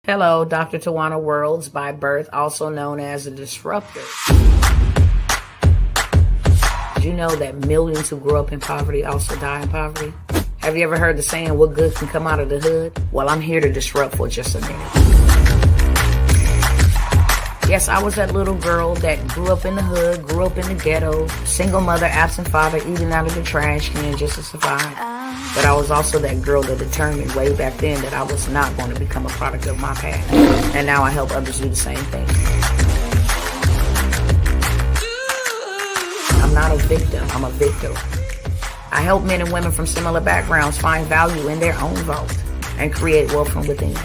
Hello, Dr. Tawana Worlds by birth, also known as a disruptor. Did you know that millions who grew up in poverty also die in poverty? Have you ever heard the saying, what good can come out of the hood? Well, I'm here to disrupt for just a minute. Yes, I was that little girl that grew up in the hood, grew up in the ghetto, single mother, absent father, eating out of the trash can just to survive. But I was also that girl that determined way back then that I was not going to become a product of my past. And now I help others do the same thing. I'm not a victim, I'm a victor. I help men and women from similar backgrounds find value in their own vault and create wealth from within.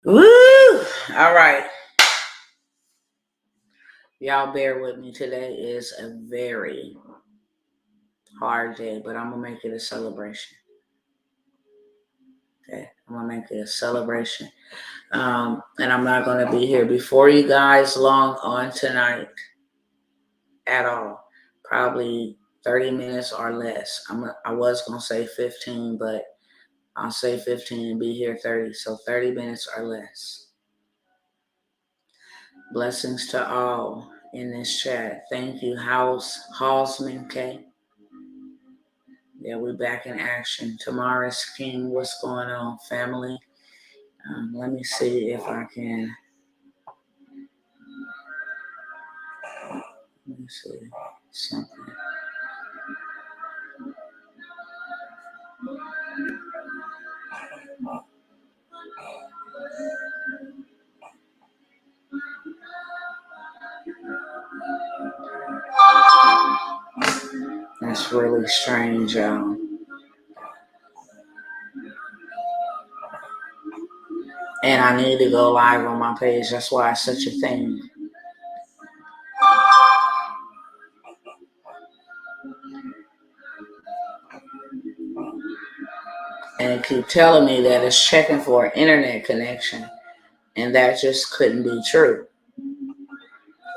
Woo! All right. Y'all bear with me. Today is a very hard day, but I'm going to make it a celebration. Okay? I'm going to make it a celebration. And I'm not going to be here before you guys long on tonight at all. Probably 30 minutes or less. I was going to say 15, but I'll say 15 and be here 30. So 30 minutes or less. Blessings to all in this chat. Thank you, Halsman K. Yeah, we're back in action. Tamara's King, what's going on, family? Let me see if I can. Let me see something. That's really strange, y'all. And I need to go live on my page. That's why it's such a thing. And it keep telling me that it's checking for an internet connection. And that just couldn't be true.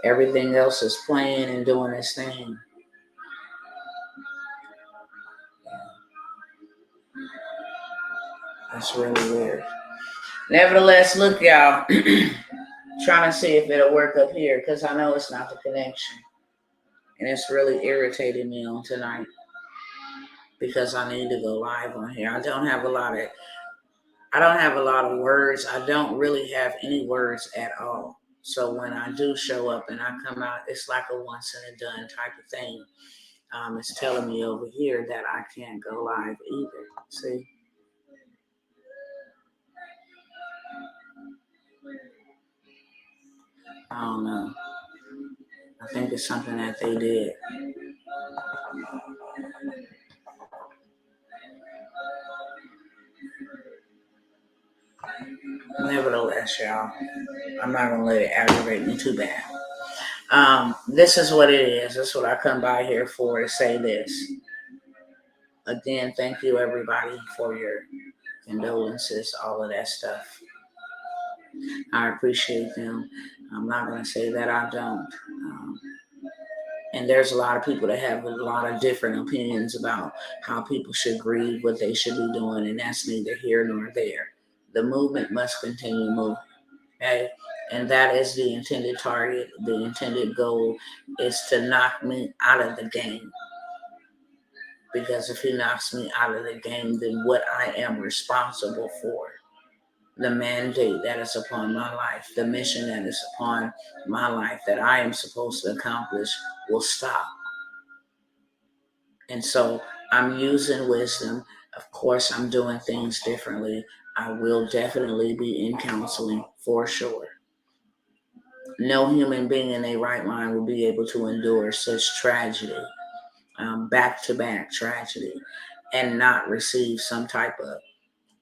Everything else is playing and doing its thing. That's really weird. Nevertheless, look, y'all. Trying to see if it'll work up here because I know it's not the connection. And it's really irritating me on tonight because I need to go live on here. I don't have a lot of words. I don't really have any words at all. So when I do show up and I come out, it's like a once and a done type of thing. It's telling me over here that I can't go live either. See? I don't know. I think it's something that they did. Nevertheless, y'all, I'm not going to let it aggravate me too bad. This is what it is. This is what I come by here for, to say this. Again, thank you, everybody, for your condolences, all of that stuff. I appreciate them. I'm not going to say that I don't. And there's a lot of people that have a lot of different opinions about how people should grieve, what they should be doing, and that's neither here nor there. The movement must continue moving, okay? And that is the intended target. The intended goal is to knock me out of the game. Because if he knocks me out of the game, then what I am responsible for, the mandate that is upon my life, the mission that is upon my life that I am supposed to accomplish will stop. And so I'm using wisdom. Of course, I'm doing things differently. I will definitely be in counseling for sure. No human being in their right mind will be able to endure such tragedy, back-to-back tragedy, and not receive some type of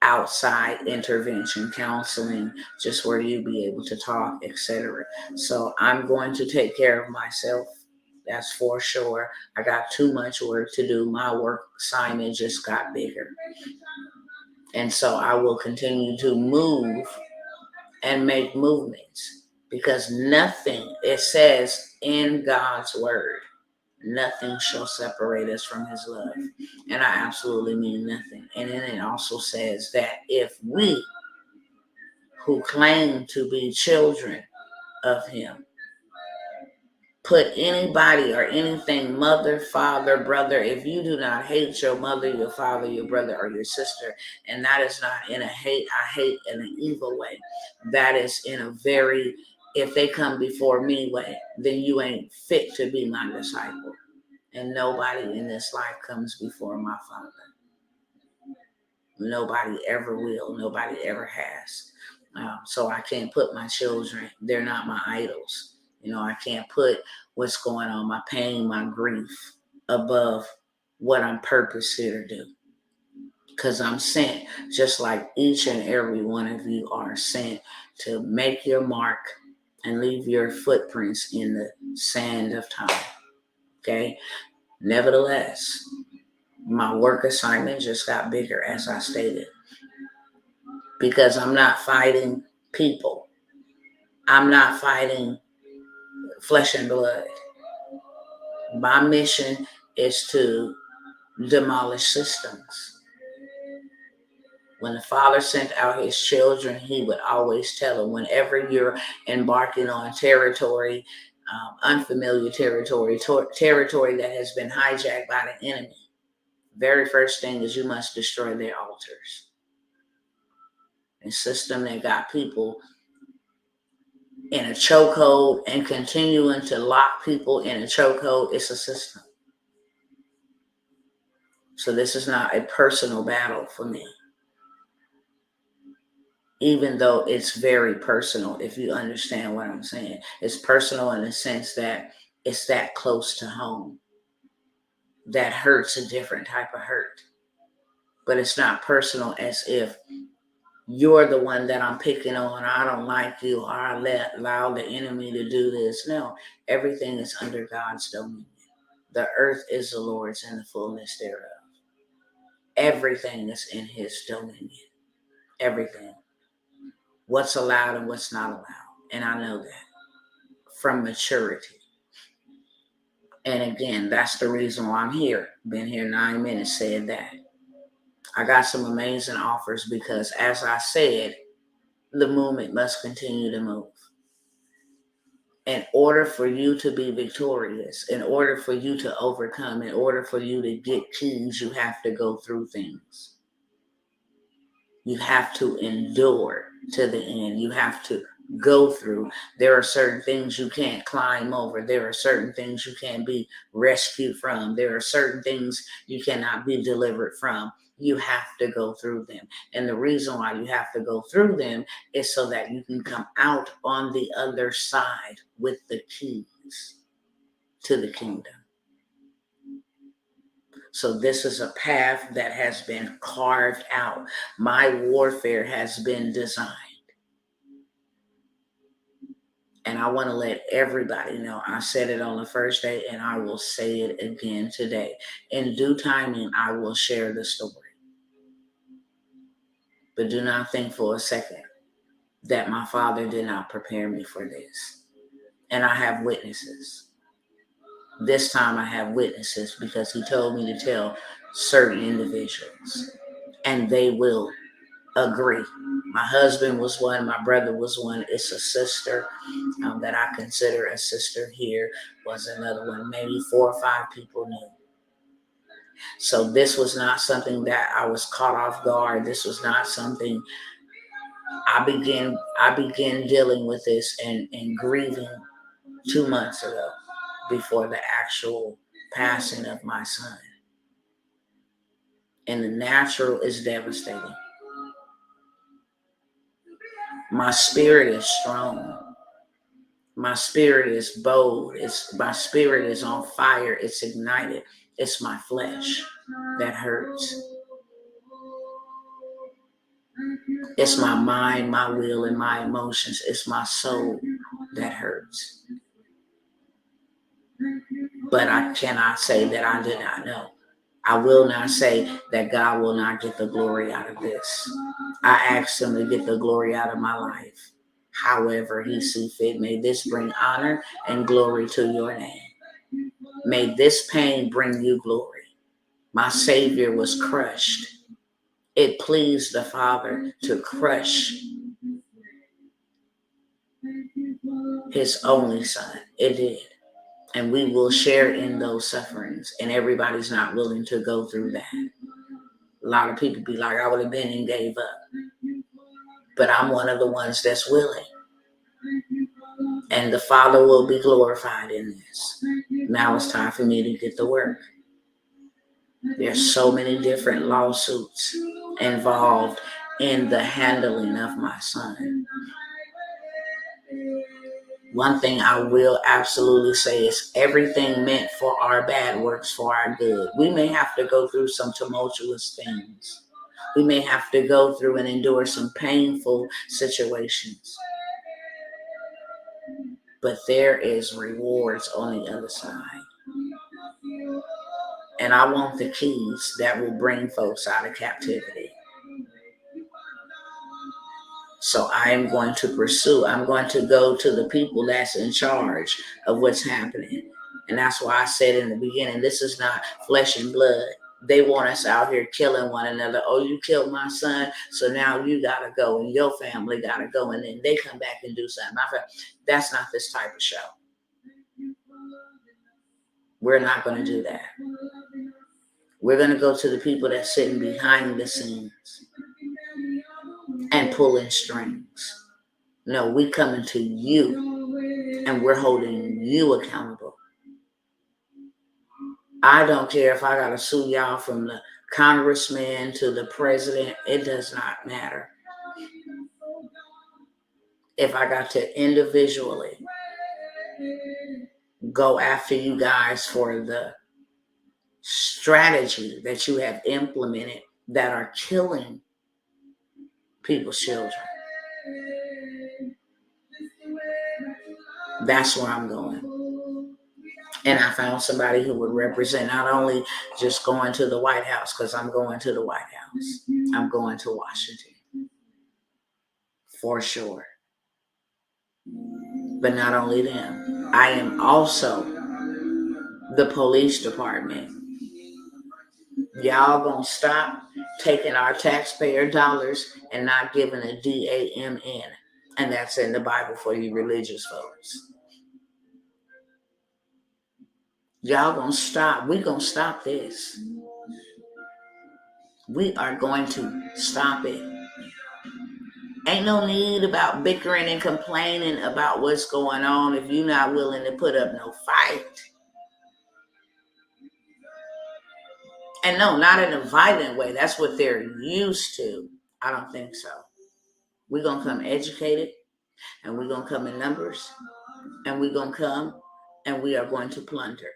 outside intervention, counseling, just where you be able to talk, etc. So I'm going to take care of myself. That's for sure. I got too much work to do. My work assignment just got bigger. And so I will continue to move and make movements because nothing, it says in God's word, nothing shall separate us from his love. And I absolutely mean nothing. And then it also says that if we who claim to be children of him put anybody or anything, mother, father, brother, if you do not hate your mother, your father, your brother, or your sister, and that is not in a hate, I hate in an evil way, that is in a very, if they come before me way, then you ain't fit to be my disciple. And nobody in this life comes before my Father. Nobody ever will. Nobody ever has. So I can't put my children, they're not my idols. I can't put what's going on, my pain, my grief, above what I'm purposed here to do. Because I'm sent, just like each and every one of you are sent, to make your mark and leave your footprints in the sand of time. Okay? Nevertheless, my work assignment just got bigger, as I stated, because I'm not fighting people. I'm not fighting flesh and blood. My mission is to demolish systems. When the Father sent out his children, he would always tell them, whenever you're embarking on territory, unfamiliar territory, territory that has been hijacked by the enemy, very first thing is you must destroy their altars. A system that got people in a chokehold and continuing to lock people in a chokehold, it's a system. So this is not a personal battle for me, even though it's very personal, if you understand what I'm saying. It's personal in the sense that it's that close to home. That hurts a different type of hurt. But it's not personal as if you're the one that I'm picking on, I don't like you, or I allow the enemy to do this. No, everything is under God's dominion. The earth is the Lord's and the fullness thereof. Everything is in his dominion. Everything. What's allowed and what's not allowed. And I know that from maturity. And again, that's the reason why I'm here. Been here 9 minutes, said that. I got some amazing offers because, as I said, the movement must continue to move. In order for you to be victorious, in order for you to overcome, in order for you to get keys, you have to go through things. You have to endure to the end. You have to go through. There are certain things you can't climb over. There are certain things you can't be rescued from. There are certain things you cannot be delivered from. You have to go through them. And the reason why you have to go through them is so that you can come out on the other side with the keys to the kingdom. So this is a path that has been carved out. My warfare has been designed. And I want to let everybody know, I said it on the first day and I will say it again today. In due timing, I will share the story. But do not think for a second that my Father did not prepare me for this. And I have witnesses. This time I have witnesses because he told me to tell certain individuals, and they will agree. My husband was one, my brother was one. It's a sister that I consider a sister here, was another one. Maybe 4 or 5 people knew. So this was not something that I was caught off guard. This was not something I began dealing with this and grieving 2 months ago before the actual passing of my son. And the natural is devastating. My spirit is strong. My spirit is bold. My spirit is on fire. It's ignited. It's my flesh that hurts. It's my mind, my will, and my emotions. It's my soul that hurts. But I cannot say that I did not know. I will not say that God will not get the glory out of this. I asked him to get the glory out of my life. However he see fit. May this bring honor and glory to your name. May this pain bring you glory. My Savior was crushed. It pleased the Father to crush his only son. It did. And we will share in those sufferings. And everybody's not willing to go through that. A lot of people be like, I would have been and gave up. But I'm one of the ones that's willing. And the Father will be glorified in this. Now it's time for me to get to work. There's so many different lawsuits involved in the handling of my son. One thing I will absolutely say is everything meant for our bad works for our good. We may have to go through some tumultuous things. We may have to go through and endure some painful situations. But there is rewards on the other side. And I want the keys that will bring folks out of captivity. So I am going to pursue. I'm going to go to the people that's in charge of what's happening. And that's why I said in the beginning, this is not flesh and blood. They want us out here killing one another. Oh, you killed my son, so now you got to go and your family got to go. And then they come back and do something. That's not this type of show. We're not going to do that. We're going to go to the people that's sitting behind the scenes and pulling strings. No, we coming to you and we're holding you accountable. I don't care if I got to sue y'all from the congressman to the president. It does not matter. If I got to individually go after you guys for the strategy that you have implemented that are killing people's children. That's where I'm going. And I found somebody who would represent not only just going to the White House, because I'm going to the White House. I'm going to Washington. For sure. But not only them. I am also the police department. Y'all gonna stop taking our taxpayer dollars and not giving a DAMN. And that's in the Bible for you religious folks. Y'all gonna stop. We're gonna stop this. We are going to stop it. Ain't no need about bickering and complaining about what's going on if you're not willing to put up no fight. And no, not in a violent way. That's what they're used to. I don't think so. We're going to come educated, and we're going to come in numbers, and we're going to come, and we are going to plunder.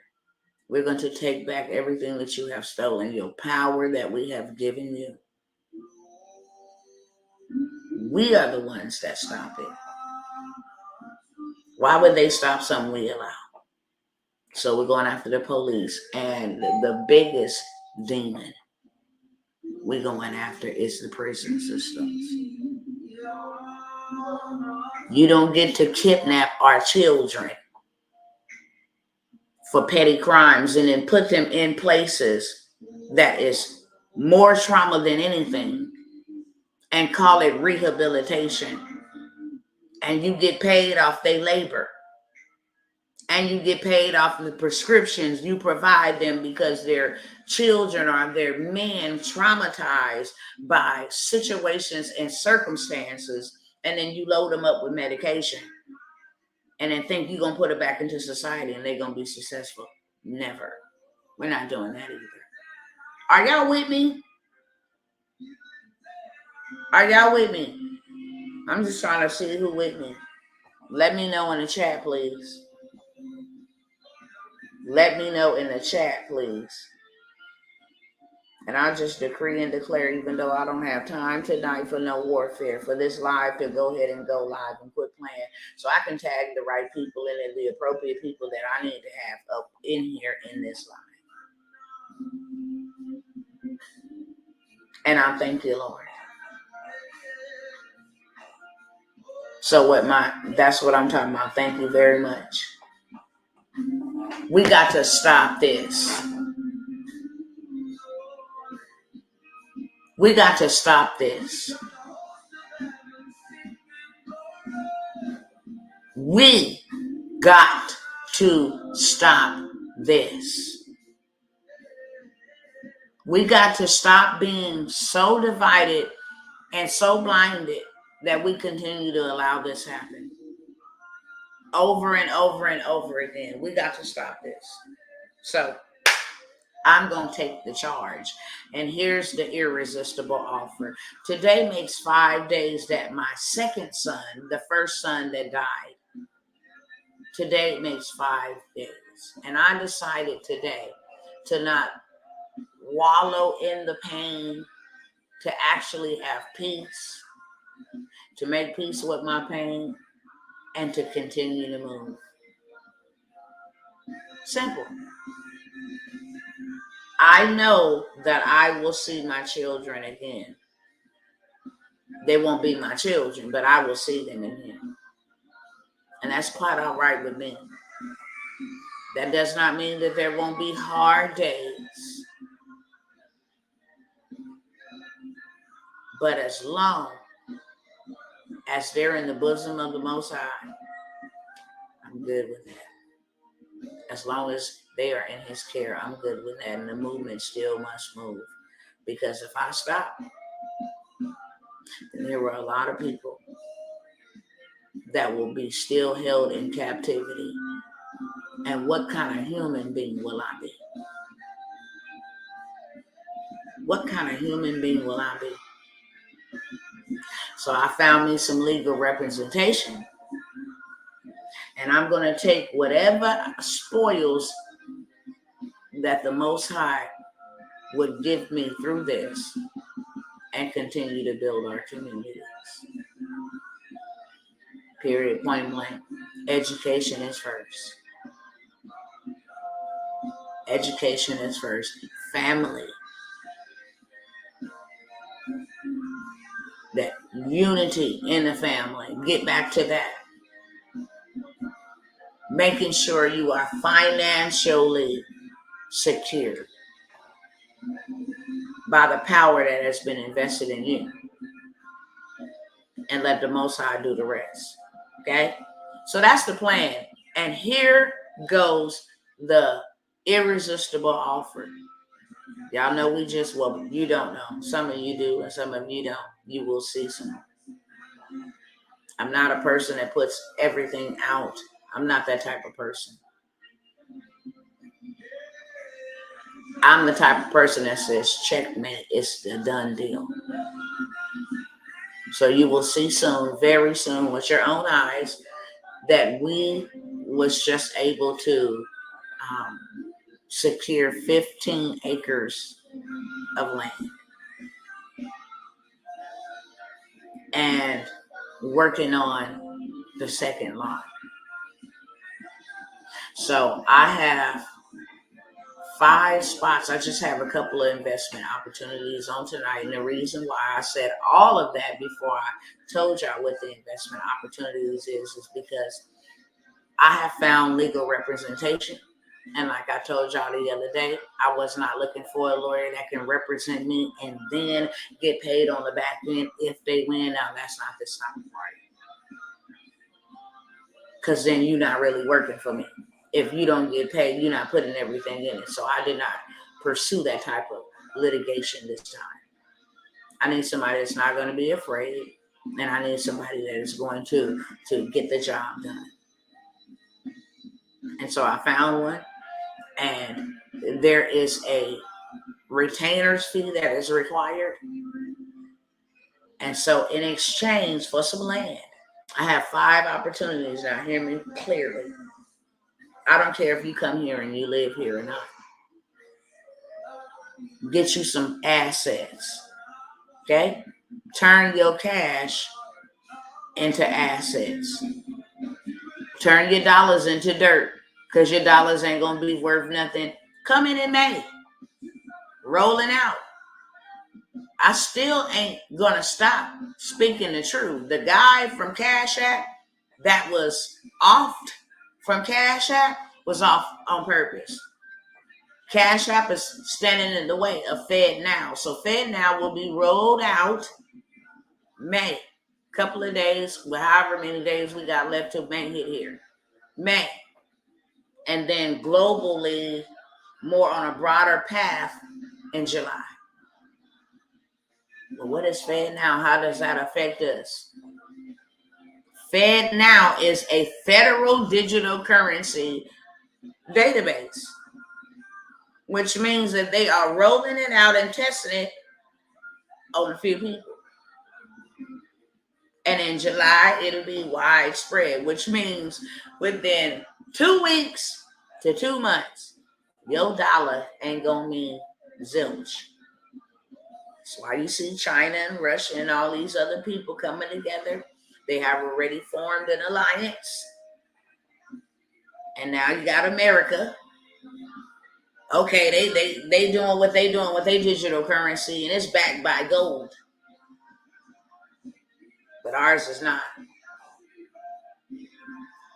We're going to take back everything that you have stolen, your power that we have given you. We are the ones that stop it. Why would they stop something we allow? So we're going after the police. And the biggest demon we're going after is the prison systems. You don't get to kidnap our children for petty crimes and then put them in places that is more trauma than anything and call it rehabilitation. And you get paid off their labor. And you get paid off the prescriptions you provide them because their children or their men traumatized by situations and circumstances. And then you load them up with medication. And then think you're going to put it back into society and they're going to be successful. Never. We're not doing that either. Are y'all with me? Are y'all with me? I'm just trying to see who with me. Let me know in the chat, please. Let me know in the chat, please. And I just decree and declare, even though I don't have time tonight for no warfare, for this live to go ahead and go live and quit playing, so I can tag the right people in and the appropriate people that I need to have up in here in this live. And I thank you, Lord. So that's what I'm talking about. Thank you very much. We got to stop this. We got to stop this. We got to stop this. We got to stop being so divided and so blinded that we continue to allow this happen over and over and over again. We got to stop this. So I'm going to take the charge. And here's the irresistible offer. Today makes 5 days that my second son, the first son that died, today makes 5 days. And I decided today to not wallow in the pain, to actually have peace, to make peace with my pain, and to continue to move. Simple. I know that I will see my children again. They won't be my children, but I will see them again. And that's quite all right with me. That does not mean that there won't be hard days. But as long as they're in the bosom of the Most High, I'm good with that. As long as they are in His care, I'm good with that. And the movement still must move. Because if I stop, then there were a lot of people that will be still held in captivity. And what kind of human being will I be? What kind of human being will I be? So I found me some legal representation. And I'm going to take whatever spoils that the Most High would give me through this and continue to build our communities. Period, point blank. Education is first. Education is first. Family. That unity in the family. Get back to that. Making sure you are financially secure by the power that has been invested in you. And let the Most High do the rest. Okay? So that's the plan. And here goes the irresistible offer. Y'all know you don't know. Some of you do and some of you don't. You will see some. I'm not a person that puts everything out. I'm not that type of person. I'm the type of person that says, checkmate, it's the done deal. So you will see soon, very soon, with your own eyes, that we was just able to secure 15 acres of land. And working on the second lot. So I have 5 spots. I just have a couple of investment opportunities on tonight. And the reason why I said all of that before I told y'all what the investment opportunities is because I have found legal representation And like I told y'all the other day, I was not looking for a lawyer that can represent me and then get paid on the back end if they win. Now, that's not the stopping party. Because then you're not really working for me. If you don't get paid, you're not putting everything in it. So I did not pursue that type of litigation this time. I need somebody that's not going to be afraid, and I need somebody that is going to get the job done. And so I found one, and there is a retainer's fee that is required. And so in exchange for some land, I have 5 opportunities now. Hear me clearly. I don't care if you come here and you live here or not. Get you some assets. Okay? Turn your cash into assets. Turn your dollars into dirt, because your dollars ain't going to be worth nothing coming in May. Rolling out. I still ain't going to stop speaking the truth. The guy from Cash App that was off from Cash App was off on purpose. Cash App is standing in the way of Fed Now. So Fed Now will be rolled out May. Couple of days, however many days we got left till May hit here. May. And then globally, more on a broader path in July. But what is Fed Now? How does that affect us? Fed Now is a federal digital currency database, which means that they are rolling it out and testing it on a few people. And in July, it'll be widespread, which means within 2 weeks to 2 months, your dollar ain't gonna mean zilch. That's why you see China and Russia and all these other people coming together. They have already formed an alliance. And now you got America. Okay, they doing what they doing with their digital currency, and it's backed by gold. But ours is not.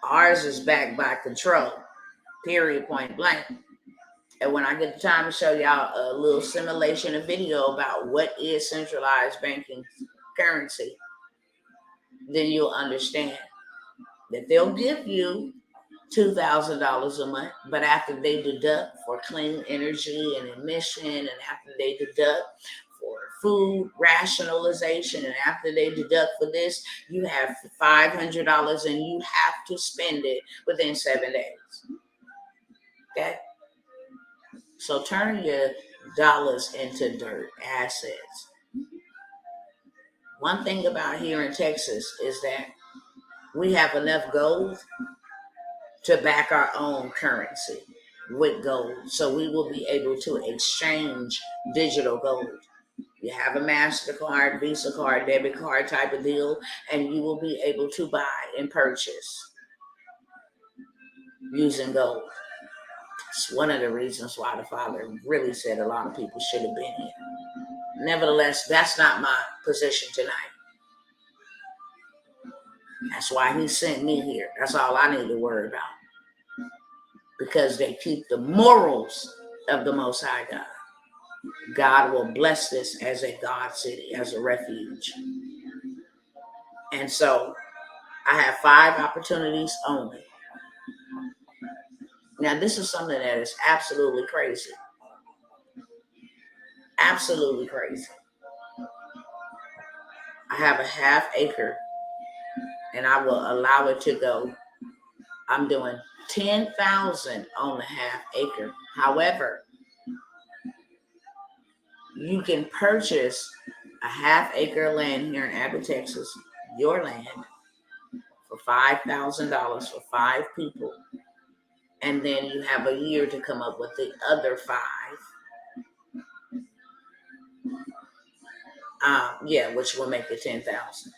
Ours is backed by control. Period, point blank. And when I get the time to show y'all a little simulation, a video about what is centralized banking currency, then you'll understand that they'll give you $2,000 a month, but after they deduct for clean energy and emission, and after they deduct for food rationalization, and after they deduct for this, you have $500 and you have to spend it within 7 days. Okay? So turn your dollars into dirt, assets. One thing about here in Texas is that we have enough gold to back our own currency with gold. So we will be able to exchange digital gold. You have a MasterCard, Visa card, debit card type of deal, and you will be able to buy and purchase using gold. It's one of the reasons why the Father really said a lot of people should have been here. Nevertheless, that's not my position tonight. That's why he sent me here. That's all I need to worry about. Because they keep the morals of the Most High God. God will bless this as a God city, as a refuge. And so I have 5 opportunities only. Now, this is something that is absolutely crazy. Absolutely crazy. I have a half acre, and I will allow it to go. I'm doing 10,000 on the half acre. However, you can purchase a half acre land here in Abbott, Texas, your land, for $5,000 for 5 people. And then you have a year to come up with the other 5. Which will make it 10,000.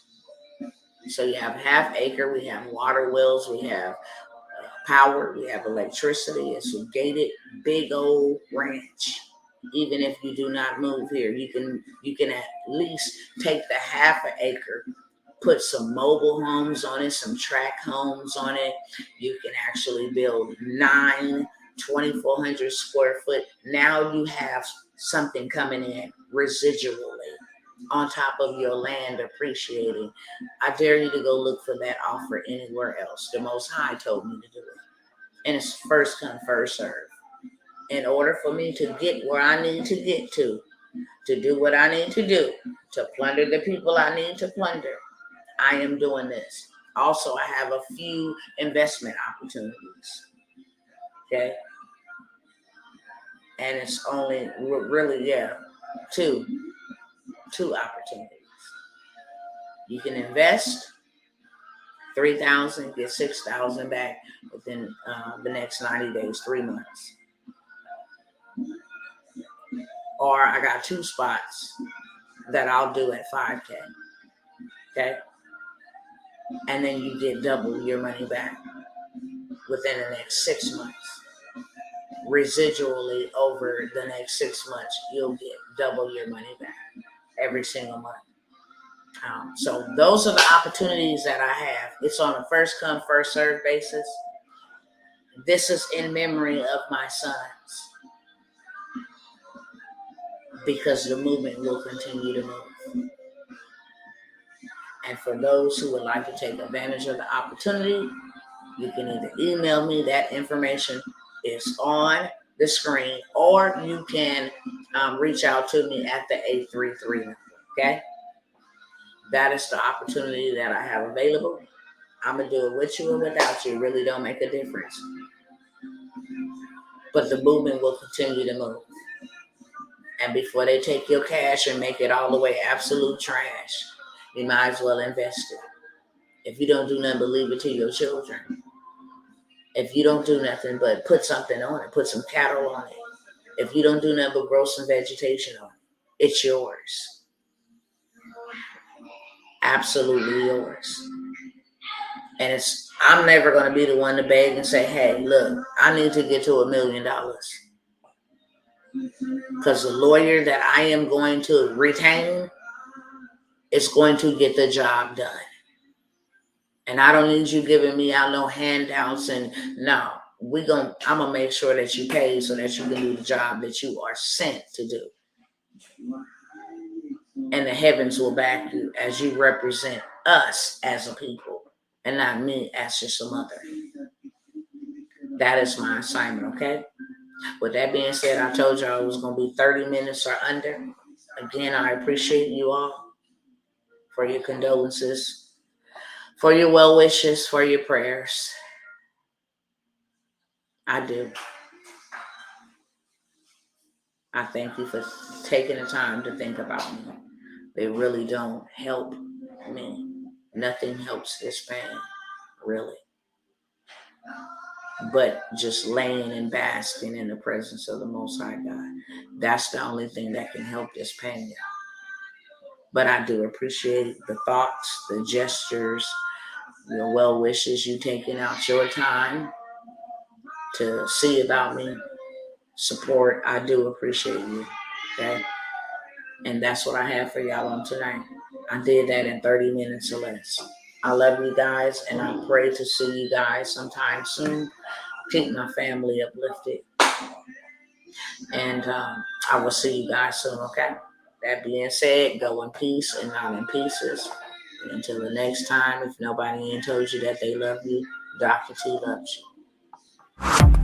So you have half acre. We have water wells. We have power. We have electricity. It's a gated, big old ranch. Even if you do not move here, you can at least take the half an acre, put some mobile homes on it, some tract homes on it. You can actually build 9 2,400 square foot. Now you have something coming in residually on top of your land appreciating. I dare you to go look for that offer anywhere else. The Most High told me to do it. And it's first come, first serve. In order for me to get where I need to get to do what I need to do, to plunder the people I need to plunder, I am doing this. Also, I have a few investment opportunities. Okay. And it's only really, two opportunities. You can invest 3,000, get 6,000 back within the next 90 days, 3 months. Or I got 2 spots that I'll do at 5K. Okay. And then you get double your money back within the next 6 months. Residually over the next 6 months, you'll get double your money back every single month. So those are the opportunities that I have. It's on a first come, first serve basis. This is in memory of my sons, because the movement will continue to move. And for those who would like to take advantage of the opportunity, you can either email me. That information is on the screen, or you can reach out to me at the 833 number. Okay? That is the opportunity that I have available. I'm going to do it with you or without you. It really don't make a difference. But the movement will continue to move. And before they take your cash and make it all the way absolute trash, you might as well invest it. If you don't do nothing but leave it to your children. If you don't do nothing but put something on it, put some cattle on it. If you don't do nothing but grow some vegetation on it, it's yours. Absolutely yours. And I'm never going to be the one to beg and say, hey, look, I need to get to $1 million. Because the lawyer that I am going to retain is going to get the job done. And I don't need you giving me out no handouts. And no, I'm going to make sure that you pay so that you can do the job that you are sent to do. And the heavens will back you as you represent us as a people and not me as just a mother. That is my assignment, okay? With that being said, I told y'all it was going to be 30 minutes or under. Again, I appreciate you all for your condolences, for your well wishes, for your prayers. I do. I thank you for taking the time to think about me. They really don't help me. Nothing helps this pain, really. But just laying and basking in the presence of the Most High God. That's the only thing that can help this pain. But I do appreciate the thoughts, the gestures, the well wishes, you taking out your time to see about me, support. I do appreciate you. Okay? And that's what I have for y'all on tonight. I did that in 30 minutes or less. I love you guys, and I pray to see you guys sometime soon. Keep my family uplifted. And I will see you guys soon, okay? That being said, go in peace and not in pieces. And until the next time, if nobody ain't told you that they love you, Dr. T loves you.